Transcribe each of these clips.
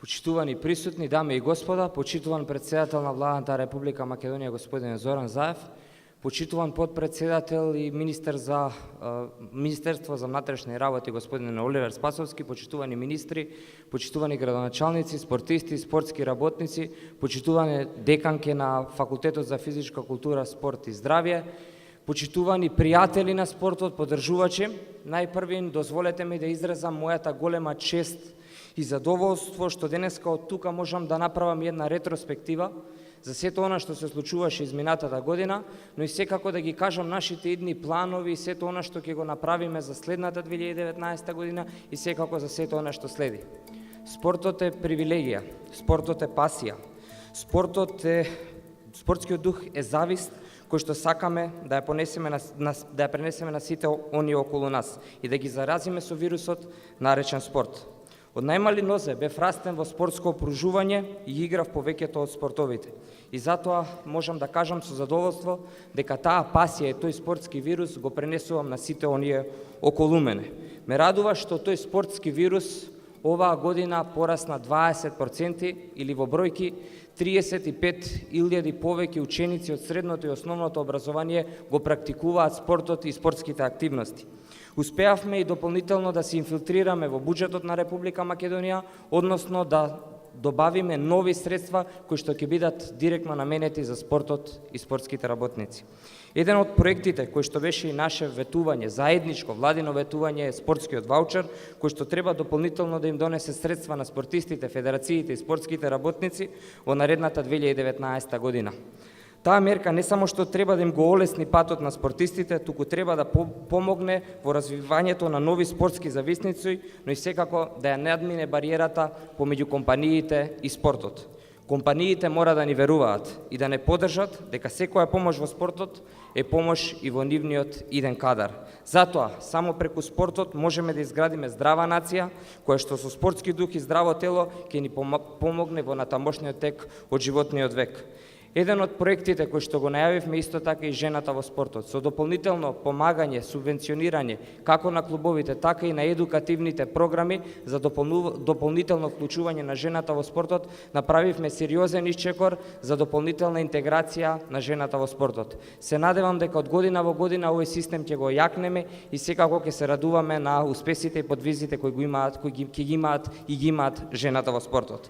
Почитувани присутни, дами и господа, почитуван председател на Владата Република Македонија господин Зоран Заев, почитуван подпредседател и министер за Министерство за внатрешни работи господин Оливер Спасовски, почитувани министри, почитувани градоначалници, спортисти, спортски работници, почитувани деканки на Факултетот за физичка култура, спорт и здравје, почитувани пријатели на спортот, поддржувачи, најпрви дозволете ми да изразам мојата голема чест и задоволство што денеска од тука можам да направам една ретроспектива за сето она што се случуваше изминатата година, но и секако да ги кажам нашите идни планови и сето она што ќе го направиме за следната 2019 година и секако за сето она што следи. Спортот е привилегија, спортот е пасија, спортскиот дух е завист кој што сакаме да ја пренесеме на сите оние околу нас и да ги заразиме со вирусот наречен спорт. Од најмали нозе бев растен во спортско опружување и играв повеќето од спортовите. И затоа можам да кажам со задоволство дека таа пасија и тој спортски вирус го пренесувам на сите оние околу мене. Ме радува што тој спортски вирус оваа година порасна 20% или во бројки 35.000 повеќе ученици од средното и основното образование го практикуваат спортот и спортските активности. Успеавме и дополнително да се инфилтрираме во буџетот на Република Македонија, односно да добавиме нови средства кои што ќе бидат директно наменети за спортот и спортските работници. Еден од проектите кој што беше и наше ветување, заедничко владино ветување е спортскиот ваучер, кој што треба дополнително да им донесе средства на спортистите, федерациите и спортските работници во наредната 2019 година. Таа мерка не само што треба да им го олесни патот на спортистите, туку треба да помогне во развивањето на нови спортски зависници, но и секако да ја надмине бариерата помеѓу компаниите и спортот. Компаниите мора да ни веруваат и да не поддржат дека секоја помош во спортот е помош и во нивниот иден кадар. Затоа, само преку спортот можеме да изградиме здрава нација, која што со спортски дух и здраво тело ќе ни помогне во натамошниот тек од животниот век. Еден од проектите кои што го најавивме исто така и жената во спортот, со дополнително помагање, субвенционирање, како на клубовите, така и на едукативните програми за дополнително вклучување на жената во спортот, направивме сериозен исчекор за дополнителна интеграција на жената во спортот. Се надевам дека од година во година овој систем ќе го јакнеме и секако ќе се радуваме на успесите и подвизите кои ќе ги имаат жената во спортот.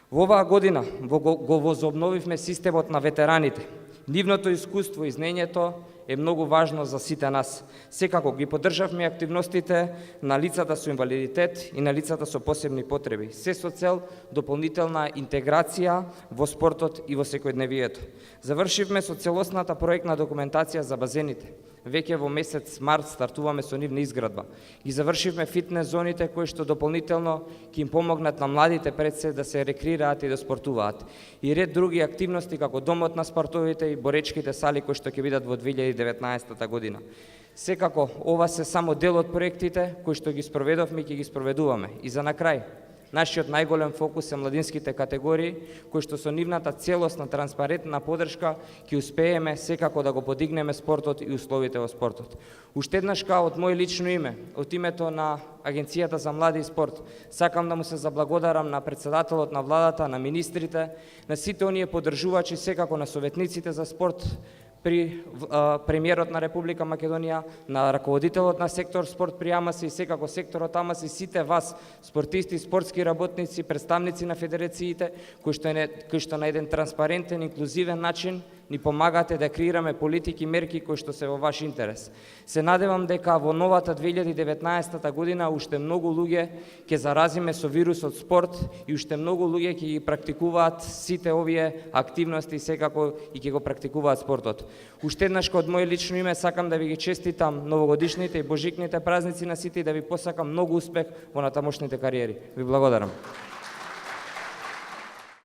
Во оваа година го возобновивме системот на ветераните. Нивното искуство и знаењето е многу важно за сите нас. Секако ги поддржавме активностите на лицата со инвалидитет и на лицата со посебни потреби, се со цел дополнителна интеграција во спортот и во секојдневието. Завршивме со целосната проектна документација за базените. Веќе во месец март стартуваме со нивна изградба. Ги завршивме фитнес зоните кои што дополнително ќе им помогнат на младите пред се да се рекреираат и да спортуваат. И ред други активности како домот на спортовите и боречките сали кои што ќе бидат во 2019 година. Секако, ова се само дел од проектите кои што ги спроведовме и ќе ги спроведуваме. И за на крај, нашиот најголем фокус е младинските категории, кои што со нивната целосна транспарентна поддршка ќе успееме секако да го подигнеме спортот и условите во спортот. Уште еднаш од моје лично име, од името на Агенцијата за млади и спорт, сакам да му се заблагодарам на председателот на владата, на министрите, на сите оние поддржувачи, секако на советниците за спорт, при премиерот на Република Македонија, на раководителот на сектор спорт при АМС и секако секторот АМС и сите вас, спортисти, спортски работници, представници на федерациите, кои што на еден транспарентен, инклузивен начин ни помагате да креираме политики и мерки кои што се во ваш интерес. Се надевам дека во новата 2019 година уште многу луѓе ќе заразиме со вирусот спорт и уште многу луѓе ќе ги практикуваат сите овие активности секако и ќе го практикуваат спортот. Уште еднаш од моје лично име сакам да ви ги честитам новогодишните и божикните празници на сите и да ви посакам многу успех во натамошните кариери. Ви благодарам.